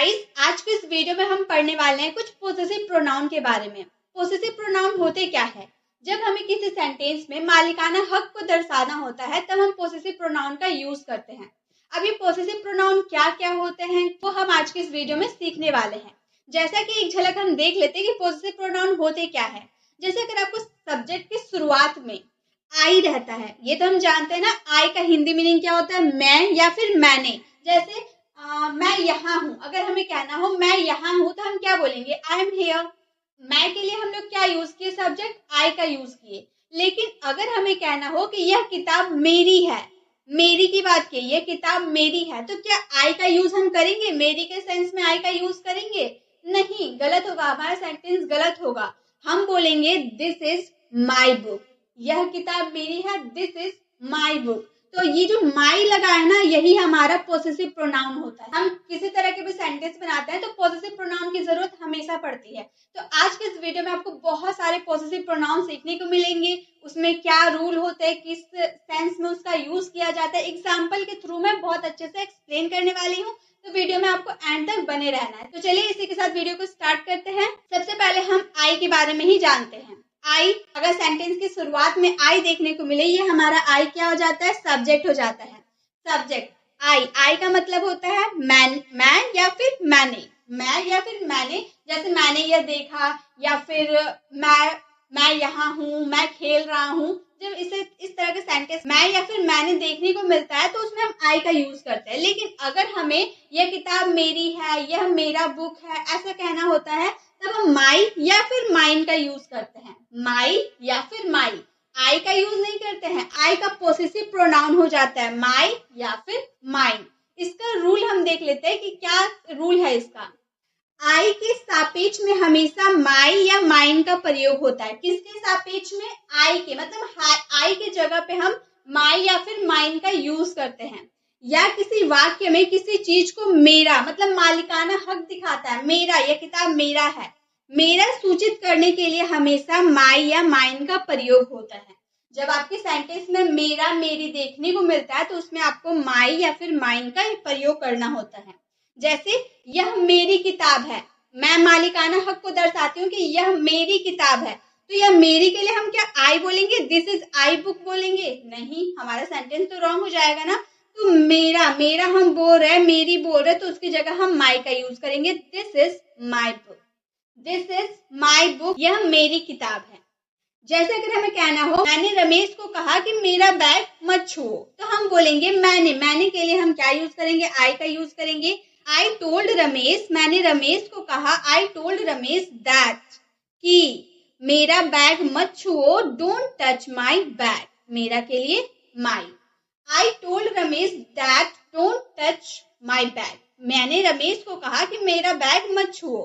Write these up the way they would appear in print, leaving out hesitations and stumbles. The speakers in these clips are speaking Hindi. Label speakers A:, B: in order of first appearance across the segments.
A: गाइस, आज के इस वीडियो में हम पढ़ने वाले हैं कुछ पोसेसिव प्रोनाउन के बारे में। पोसेसिव प्रोनाउन होते क्या है? जब हमें किसी सेंटेंस में मालिकाना हक को दर्शाना होता है तब हम पोसेसिव प्रोनाउन का यूज करते हैं। अब ये पोसेसिव प्रोनाउन क्या क्या होते हैं वो हम आज के इस वीडियो में सीखने वाले हैं। जैसा कि एक झलक हम देख लेते हैं कि पोसेसिव प्रोनाउन होते क्या है। जैसे अगर आपको सब्जेक्ट की शुरुआत में आई रहता है, ये तो हम जानते हैं ना, आई का हिंदी मीनिंग क्या होता है? मैं या फिर मैंने। जैसे मैं यहाँ हूँ, अगर हमें कहना हो मैं यहाँ हूँ तो हम क्या बोलेंगे? I am here. मैं के लिए हम लोग क्या यूज किए? सब्जेक्ट आई का यूज किए। लेकिन अगर हमें कहना हो कि यह किताब मेरी है, मेरी की बात की, यह किताब मेरी है, तो क्या आई का यूज हम करेंगे? मेरी के सेंस में आई का यूज करेंगे? नहीं, गलत होगा, हमारा सेंटेंस गलत होगा। हम बोलेंगे दिस इज माई बुक। यह किताब मेरी है, दिस इज माई बुक। तो ये जो माई लगा है ना, यही हमारा पोसेसिव प्रोनाउन होता है। हम किसी तरह के भी सेंटेंस बनाते हैं तो पोसेसिव प्रोनाउन की जरूरत हमेशा पड़ती है। तो आज के इस वीडियो में आपको बहुत सारे पोसेसिव प्रोनाउन सीखने को मिलेंगे। उसमें क्या रूल होते हैं, किस सेंस में उसका यूज किया जाता है, एग्जाम्पल के थ्रू मैं बहुत अच्छे से एक्सप्लेन करने वाली हूँ। तो वीडियो में आपको एंड तक बने रहना है। तो चलिए इसी के साथ वीडियो को स्टार्ट करते हैं। सबसे पहले हम आई के बारे में ही जानते हैं। आई, अगर सेंटेंस की शुरुआत में आई देखने को मिले, ये हमारा आई क्या हो जाता है? सब्जेक्ट हो जाता है। सब्जेक्ट आई, आई का मतलब होता है मैं या फिर मैंने। मैं या फिर मैंने, जैसे मैंने यह देखा, या फिर मैं यहाँ हूँ, मैं खेल रहा हूँ। जब इस तरह के सेंटेंस मैं या फिर मैंने देखने को मिलता है तो उसमें हम आई का यूज करते हैं। लेकिन अगर हमें यह किताब मेरी है, यह मेरा बुक है, ऐसा कहना होता है, तब हम माई या फिर माइन का यूज करते हैं। माई या फिर माई, आई का यूज नहीं करते हैं। आई का पोसेसिव प्रोनाउन हो जाता है माई या फिर माइन। इसका रूल हम देख लेते हैं कि क्या रूल है इसका। आई के सापेक्ष में हमेशा माई या माइन का प्रयोग होता है। किसके सापेक्ष में? आई के, मतलब आई के जगह पे हम माई या फिर माइन का यूज करते हैं। या किसी वाक्य में किसी चीज को मेरा, मतलब मालिकाना हक दिखाता है, मेरा, यह किताब मेरा है, मेरा सूचित करने के लिए हमेशा माई या माइन का प्रयोग होता है। जब आपके सेंटेंस में मेरा मेरी देखने को मिलता है तो उसमें आपको माई या फिर माइन का प्रयोग करना होता है। जैसे यह मेरी किताब है, मैं मालिकाना हक को दर्शाती हूँ कि यह मेरी किताब है, तो यह मेरी के लिए हम क्या आई बोलेंगे? दिस इज आई बुक बोलेंगे? नहीं, हमारा सेंटेंस तो रॉन्ग हो जाएगा ना। तो मेरा हम बोल रहे हैं, मेरी बोल रहे, तो उसकी जगह हम माई का यूज करेंगे। This is my book, this is my book, यह मेरी किताब है। जैसे अगर हमें कहना हो मैंने रमेश को कहा कि मेरा बैग मत छुओ, तो हम बोलेंगे मैंने के लिए हम क्या यूज करेंगे? आई का यूज करेंगे। आई टोल्ड रमेश, मैंने रमेश को कहा, आई टोल्ड रमेश दैट, कि मेरा बैग मत छुओ, डोंट टच माई बैग, मेरा के लिए my. I told Ramesh that don't touch my bag, मैंने रमेश को कहा कि मेरा बैग मत छुओ।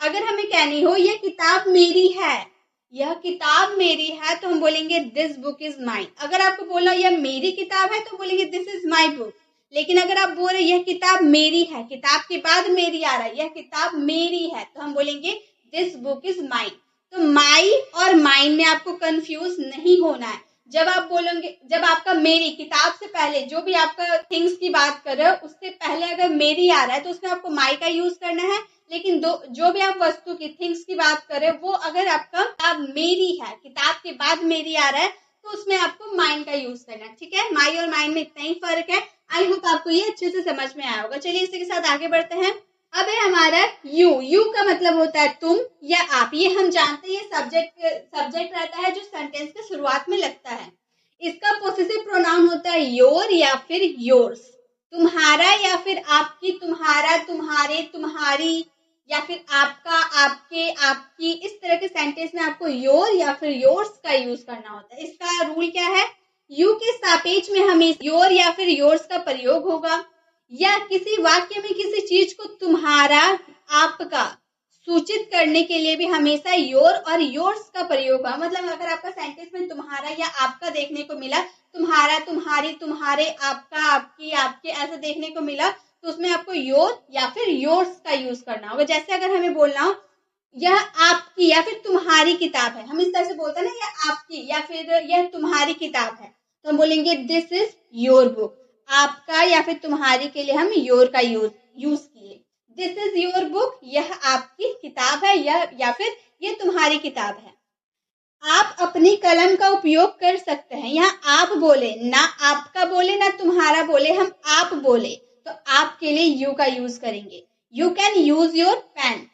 A: अगर हमें कहनी हो यह किताब मेरी है, यह किताब मेरी है, तो हम बोलेंगे दिस बुक इज माइन। अगर आपको बोलना यह मेरी किताब है तो बोलेंगे दिस इज माई बुक। लेकिन अगर आप बोल रहे यह किताब मेरी है, किताब के बाद मेरी आ रहा है, यह किताब मेरी है, तो हम बोलेंगे दिस बुक इज माइन। तो माई और माइन में आपको कंफ्यूज नहीं होना है। जब आप बोलेंगे, जब आपका मेरी, किताब से पहले जो भी आपका थिंग्स की बात कर रहे हो उससे पहले अगर मेरी आ रहा है तो उसमें आपको माई का यूज करना है। लेकिन जो भी आप वस्तु की, थिंग्स की बात कर रहे हो, वो अगर आपका किताब मेरी है, किताब के बाद मेरी आ रहा है, तो उसमें आपको माइन का यूज करना है। ठीक है, माई और माइन में इतना ही फर्क है। आई होप आपको ये अच्छे से समझ में आया होगा। चलिए इसी के साथ आगे बढ़ते हैं। अब है हमारा यू का मतलब होता है तुम या आप। ये हम जानते हैं, ये सब्जेक्ट रहता है जो सेंटेंस के शुरुआत में लगता है। इसका पोसेसिव प्रोनाउन होता है योर या फिर योर्स। तुम्हारा या फिर आपकी, तुम्हारा, तुम्हारे, तुम्हारी, या फिर आपका, आपके, आपकी, इस तरह के सेंटेंस में आपको योर या फिर योर्स का यूज करना होता है। इसका रूल क्या है? यू के सापेक्ष में हमेशा योर या फिर योर्स का प्रयोग होगा। या किसी वाक्य में किसी चीज को तुम्हारा, आपका सूचित करने के लिए भी हमेशा योर और योर्स का प्रयोग होगा। मतलब अगर आपका सेंटेंस में तुम्हारा या आपका देखने को मिला, तुम्हारा, तुम्हारी, तुम्हारे, आपका, आपकी, आपके, ऐसा देखने को मिला, तो उसमें आपको योर या फिर योर्स का यूज करना होगा। जैसे अगर हमें बोलना हो यह आपकी या फिर तुम्हारी किताब है, हम इस तरह से बोलते हैं ना, यह आपकी या फिर यह तुम्हारी किताब है, तो हम बोलेंगे दिस इज योर बुक। आपका या फिर तुम्हारी के लिए हम योर का यूज किए। दिस इज योर बुक, यह आपकी किताब है, या फिर ये तुम्हारी किताब है। आप अपनी कलम का उपयोग कर सकते हैं। यहाँ आप बोले, ना आपका बोले ना तुम्हारा बोले, हम आप बोले तो आपके लिए यू का यूज करेंगे। You can use your pen,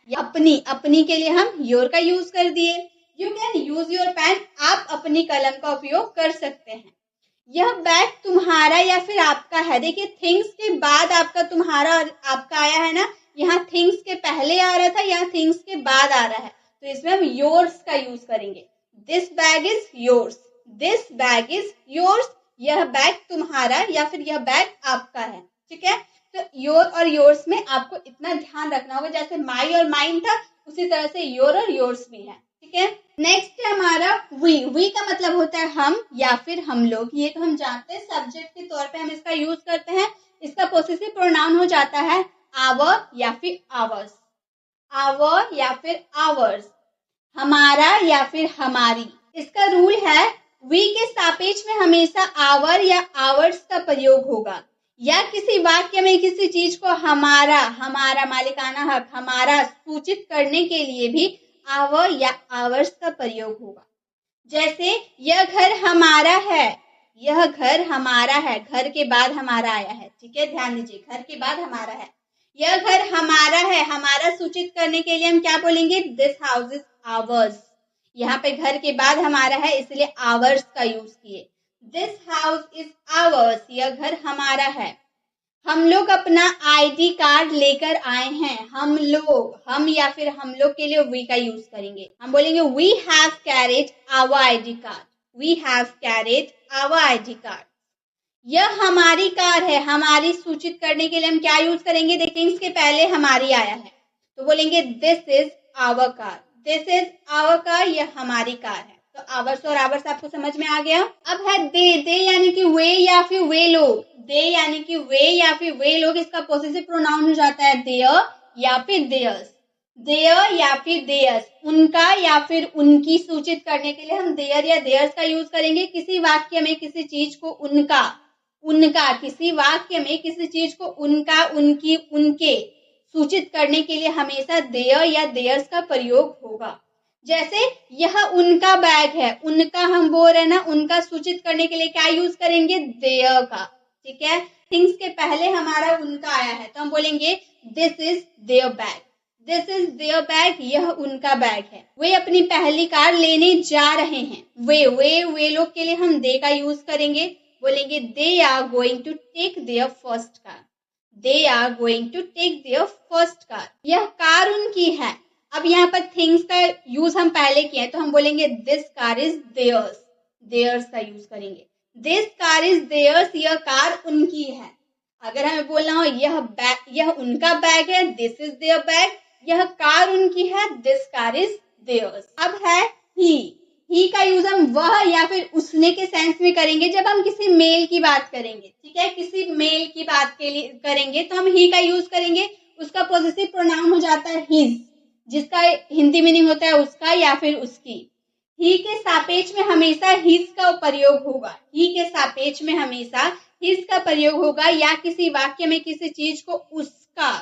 A: अपनी के लिए हम योर का यूज कर दिए। You can use your pen, आप अपनी कलम का उपयोग कर सकते हैं। यह बैग तुम्हारा या फिर आपका है। देखिए थिंग्स के बाद आपका, तुम्हारा और आपका आया है ना, यहाँ थिंग्स के पहले आ रहा था, यहाँ थिंग्स के बाद आ रहा है, तो इसमें हम योर्स का यूज करेंगे। This bag is yours, this bag is yours, यह बैग तुम्हारा या फिर यह बैग आपका है। ठीक है, तो योर और योर्स में आपको इतना ध्यान रखना होगा, जैसे माई और माइन था उसी तरह से योर और योर्स भी है। ठीक है, नेक्स्ट है हमारा वी का मतलब होता है हम या फिर हम लोग। ये तो हम जानते हैं, सब्जेक्ट के तौर पे हम इसका यूज करते हैं। इसका पोसेसिव प्रोनाउन हो जाता है आवर या फिर आवर्स, आवर या फिर आवर्स, हमारा या फिर हमारी। इसका रूल है वी के सापेक्ष में हमेशा आवर या आवर्स का प्रयोग होगा, या किसी वाक्य में किसी चीज को हमारा, हमारा मालिकाना हक, हमारा सूचित करने के लिए भी आवर या आवर्स का प्रयोग होगा। जैसे यह घर हमारा है, यह घर हमारा है, घर के बाद हमारा आया है। ठीक है, ध्यान दीजिए, घर के बाद हमारा है। यह घर हमारा है, हमारा सूचित करने के लिए हम क्या बोलेंगे, दिस हाउस इज आवर्स। यहाँ पे घर के बाद हमारा है इसलिए आवर्स का यूज किए। दिस हाउस इज आवर्स, यह घर हमारा है। हम लोग अपना आईडी कार्ड लेकर आए हैं। हम लोग, हम या फिर हम लोग के लिए वी का यूज करेंगे। हम बोलेंगे we have carried our ID card, we have carried our ID card. यह हमारी कार है, हमारी सूचित करने के लिए हम क्या यूज करेंगे, देखिए इसके पहले हमारी आया है तो बोलेंगे this is our car, this is our car, यह हमारी कार है। तो आवर्स और आवर्स आपको समझ में आ गया। अब है दे यानी कि वे या फिर वे लोग, दे यानी कि वे या फिर वे लोग, इसका पॉसेसिव प्रोनाउन हो जाता है देयर या फिर देयर्स, देयर या फिर देयर्स, उनका या फिर उनकी सूचित करने के लिए हम देयर या देयर्स का यूज करेंगे। किसी वाक्य में किसी चीज को उनका, उनका, किसी वाक्य में किसी चीज को उनका, उनकी, उनके सूचित करने के लिए हमेशा देयर या देयर्स का प्रयोग होगा। जैसे यह उनका बैग है, उनका हम बोल रहे हैं ना, उनका सूचित करने के लिए क्या यूज करेंगे, देयर का। ठीक है, थिंग्स के पहले हमारा उनका आया है तो हम बोलेंगे this is their bag, this is their bag, यह उनका बैग है। वे अपनी पहली कार लेने जा रहे हैं। वे लोग के लिए हम दे का यूज करेंगे, बोलेंगे they are going to take their first car, they are going to take their first car, यह कार उनकी है। अब यहाँ पर थिंग्स का यूज हम पहले किए तो हम बोलेंगे this car is theirs, theirs का यूज करेंगे, दिस कार इज देयर्स, यह कार उनकी है। अगर हमें बोलना हो यह उनका बैग है, दिस इज देयर बैग, यह कार उनकी है, दिस कार इज देयर्स। अब है ही का यूज हम वह या फिर उसने के सेंस में करेंगे जब हम किसी मेल की बात करेंगे। ठीक है, किसी मेल की बात के लिए करेंगे तो हम ही का यूज करेंगे। उसका पॉजिटिव प्रोनाउन हो जाता है हिज, जिसका हिंदी मीनिंग होता है उसका या फिर उसकी। ही के सापेक्ष में हमेशा हिज का प्रयोग होगा, ही के सापेक्ष में हमेशा हिज का प्रयोग होगा, या किसी वाक्य में किसी चीज को उसका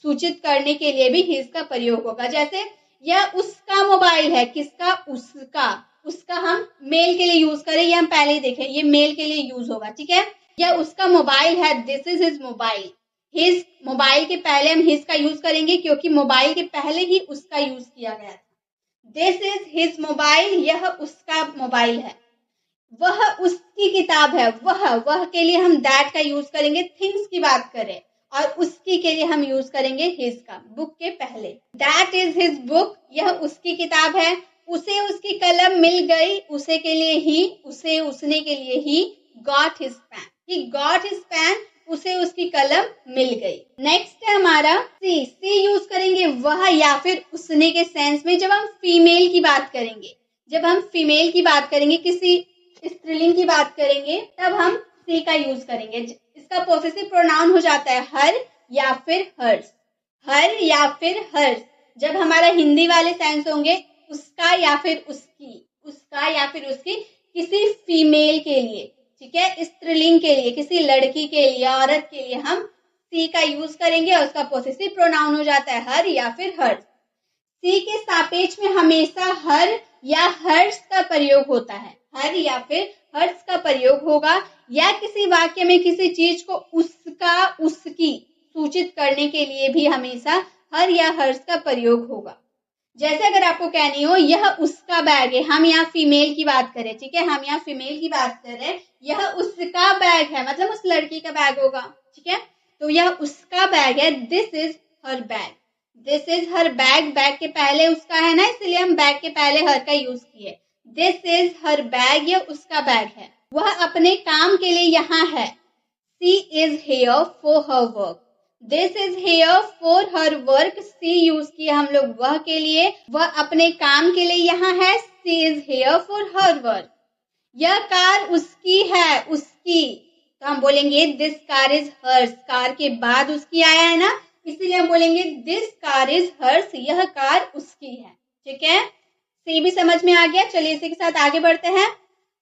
A: सूचित करने के लिए भी हिज का प्रयोग होगा। जैसे यह उसका मोबाइल है, किसका, उसका, उसका हम मेल के लिए यूज करें, ये हम पहले ही देखें, ये मेल के लिए यूज होगा। ठीक है, यह उसका मोबाइल है, this is his mobile. His, mobile के पहले हम हिज का यूज करेंगे क्योंकि मोबाइल के पहले ही उसका यूज किया गया था। दिस इज हिज मोबाइल, यह उसका मोबाइल है। वह उसकी किताब है, वह के लिए हम दैट का यूज करेंगे थिंग्स की बात करें, और उसकी के लिए हम यूज करेंगे हिज का, बुक के पहले। दैट इज हिज बुक, यह उसकी किताब है। उसे उसकी कलम मिल गई, उसे के लिए ही, उसे उसने के लिए he got his pen, he got his pen, उसे उसकी कलम मिल गई। नेक्स्ट है हमारा सी यूज करेंगे वह या फिर उसने के सेंस में जब हम फीमेल की बात करेंगे। जब हम फीमेल की बात करेंगे, किसी स्त्रीलिंग की बात करेंगे, तब हम सी का यूज करेंगे। इसका पॉसेसिव प्रोनाउन हो जाता है हर या फिर हर्स, हर या फिर हर्स। जब हमारा हिंदी वाले सेंस होंगे उसका या फिर उसकी, उसका या फिर उसकी, किसी फीमेल के लिए। ठीक है, स्त्रीलिंग के लिए, किसी लड़की के लिए, औरत के लिए हम सी का यूज करेंगे और उसका पॉसेसिव प्रोनाउन हो जाता है हर या फिर हर्स। सी के सापेक्ष में हमेशा हर या हर्स का प्रयोग होता है, हर या फिर हर्स का प्रयोग होगा, या किसी वाक्य में किसी चीज को उसका उसकी सूचित करने के लिए भी हमेशा हर या हर्स का प्रयोग होगा। जैसे अगर आपको कहनी हो यह उसका बैग है, हम यहाँ फीमेल की बात करें, ठीक है, हम यहाँ फीमेल की बात कर रहे हैं, यह उसका बैग है मतलब उस लड़की का बैग होगा, ठीक है, तो यह उसका बैग है, this is her bag, this is her bag, bag के पहले उसका है ना, इसलिए हम बैग के पहले हर का यूज किए, दिस इज हर बैग, यह उसका बैग है, वह अपने काम के लिए यहाँ है, she is here for her work, this is here for her work, सी यूज किया हम लोग वह के लिए, वह अपने काम के लिए यहाँ है, she is here for her work, यह कार उसकी है, उसकी, तो हम बोलेंगे this car is hers, car के बाद उसकी आया है ना, इसीलिए हम बोलेंगे दिस कार इज हर्स, यह कार उसकी है, ठीक है, सी भी समझ में आ गया। चलिए इसी के साथ आगे बढ़ते हैं।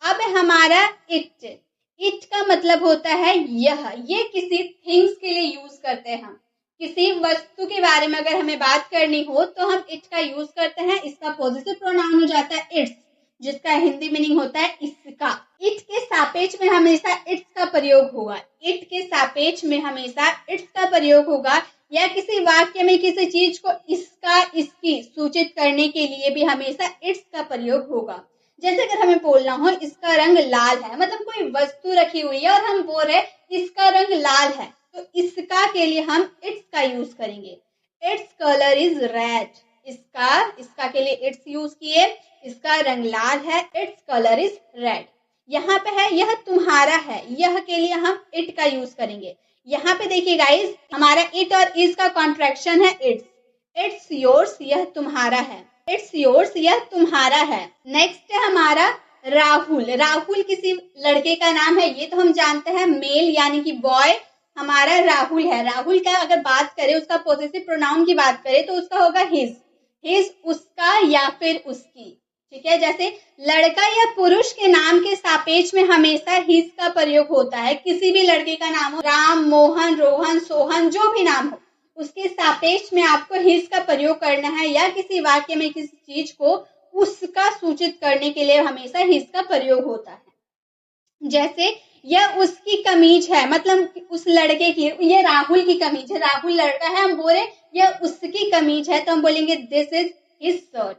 A: अब हमारा इट, इट का मतलब होता है यह, ये किसी थिंग्स के लिए यूज करते हैं हम, किसी वस्तु के बारे में अगर हमें बात करनी हो तो हम इट का यूज करते हैं, इसका पॉजिटिव प्रोनाउन हो जाता है इट्स, जिसका हिंदी मीनिंग होता है इसका। इट के सापेक्ष में हमेशा इट्स का प्रयोग होगा, इट के सापेक्ष में हमेशा इट्स का प्रयोग होगा, या किसी वाक्य में किसी चीज को इसका इसकी सूचित करने के लिए भी हमेशा इट्स का प्रयोग होगा। जैसे अगर हमें बोलना हो इसका रंग लाल है, मतलब कोई वस्तु रखी हुई है और हम बोल रहे इसका रंग लाल है, तो इसका के लिए हम इट्स का यूज करेंगे, इट्स कलर इज रेड, इसका के लिए इट्स यूज किए, इसका रंग लाल है, इट्स कलर इज रेड। यहाँ पे है यह तुम्हारा है, यह के लिए हम इट का यूज करेंगे। यहाँ पे देखिए गाइस, हमारा इट और इज का कॉन्ट्रैक्शन है इट्स, इट्स योर्स, यह तुम्हारा है, इट्स योर्स, यह तुम्हारा है। नेक्स्ट है हमारा राहुल, राहुल किसी लड़के का नाम है, ये तो हम जानते हैं, मेल यानी कि बॉय हमारा राहुल है। राहुल का अगर बात करें, उसका पॉसेसिव प्रोनाउन की बात करें तो उसका होगा हिज, हिज उसका या फिर उसकी, ठीक है। जैसे लड़का या पुरुष के नाम के सापेक्ष में हमेशा हिज का प्रयोग होता है, किसी भी लड़के का नाम हो, राम, मोहन, रोहन, सोहन, जो भी नाम हो, उसके सापेक्ष में आपको हिज का प्रयोग करना है, या किसी वाक्य में किसी चीज को उसका सूचित करने के लिए हमेशा हिज का प्रयोग होता है। जैसे यह उसकी कमीज है, मतलब उस लड़के की, ये राहुल की कमीज है, राहुल लड़का है, हम बोले यह उसकी कमीज है, तो हम बोलेंगे this is his shirt,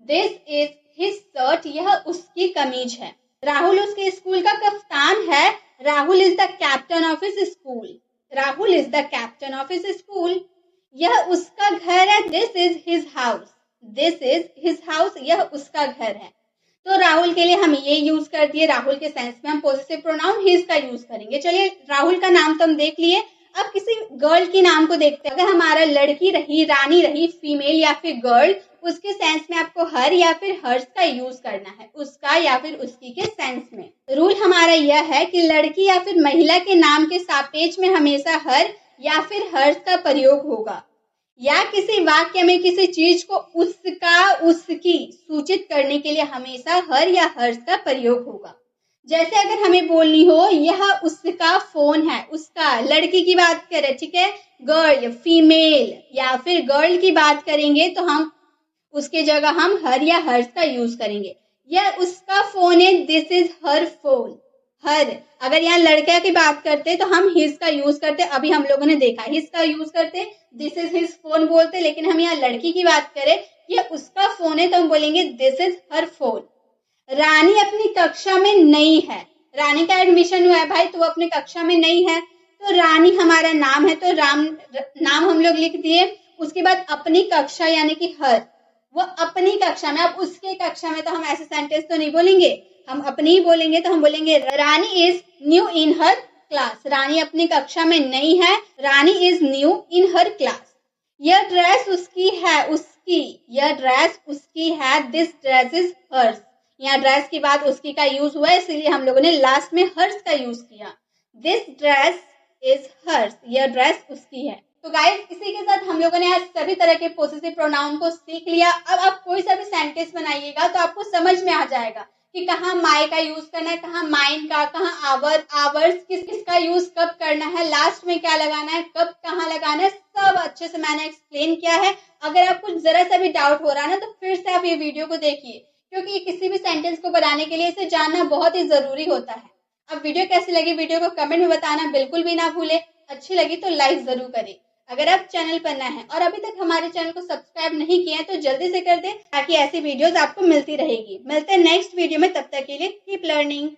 A: this is his shirt, यह उसकी कमीज है। राहुल उसके स्कूल का कप्तान है, Rahul is the captain of his school, Rahul is the captain of his school. यह उसका घर है, this is his house, this is his house, यह उसका घर है। तो राहुल के लिए हम ये यूज कर दिए, राहुल के सेंस में हम पॉजिटिव प्रोनाउन हिज का यूज करेंगे। चलिए राहुल का नाम तो हम देख लिए, अब किसी गर्ल के नाम को देखते हैं। अगर हमारा लड़की रही, रानी रही, फीमेल या फिर गर्ल, उसके सेंस में आपको हर या फिर हर्स का यूज करना है, उसका या फिर उसकी के सेंस में। रूल हमारा यह है कि लड़की या फिर महिला के नाम के सापेक्ष में हमेशा हर या फिर हर्स का प्रयोग होगा, या किसी वाक्य में किसी चीज को उसका उसकी सूचित करने के लिए हमेशा हर या हर्स का प्रयोग होगा। जैसे अगर हमें बोलनी हो यह उसका फोन है, उसका, लड़की की बात करें, ठीक है, गर्ल, फीमेल या फिर गर्ल की बात करेंगे तो हम उसके जगह हम हर या हर्स का यूज करेंगे। यह उसका फोन है, दिस इज हर फोन, हर। अगर यहाँ लड़का की बात करते तो हम हिज का यूज करते, अभी हम लोगों ने देखा हिज का यूज करते, दिस इज हिज फोन बोलते, लेकिन हम यहाँ लड़की की बात करें, ये उसका फोन है, तो हम बोलेंगे दिस इज हर फोन। रानी अपनी कक्षा में नहीं है, रानी का एडमिशन हुआ है भाई, तो वो अपनी कक्षा में नहीं है, तो रानी हमारा नाम है, तो नाम हम लोग लिख दिए। उसके बाद अपनी कक्षा यानी कि हर, वो अपनी कक्षा में, अब उसके कक्षा में तो हम ऐसे सेंटेंस तो नहीं बोलेंगे, हम अपनी ही बोलेंगे, तो हम बोलेंगे Rani is new in her class, Rani अपनी कक्षा में नहीं है, Rani is new in her class. यह ड्रेस उसकी है, उसकी, यह ड्रेस उसकी है, दिस ड्रेस इज हर्स। यहाँ ड्रेस के बाद उसकी का यूज हुआ है, इसलिए हम लोगों ने लास्ट में हर्स का यूज किया, दिस ड्रेस इज हर्स, यह ड्रेस उसकी है। तो गाइस इसी के साथ हम लोगों ने आज सभी तरह के पॉसेसिव प्रोनाउन को सीख लिया। अब आप कोई सा भी सेंटेंस बनाइएगा तो आपको समझ में आ जाएगा कि कहाँ माई का यूज करना है, कहाँ माइन का, कहाँ आवर्स किसका यूज कब करना है, लास्ट में क्या लगाना है, कब कहाँ लगाना है, सब अच्छे से मैंने एक्सप्लेन किया है। अगर आपको जरा सा भी डाउट हो रहा है ना, तो फिर से आप ये वीडियो को देखिए, क्योंकि किसी भी सेंटेंस को बनाने के लिए इसे जानना बहुत ही जरूरी होता है। अब वीडियो कैसी लगी, वीडियो को कमेंट में बताना बिल्कुल भी ना भूले। अच्छी लगी तो लाइक जरूर करें। अगर आप चैनल पर नए हैं और अभी तक हमारे चैनल को सब्सक्राइब नहीं किए हैं तो जल्दी से कर दें, ताकि ऐसी वीडियोस आपको मिलती रहेगी। मिलते हैं नेक्स्ट वीडियो में, तब तक के लिए कीप लर्निंग।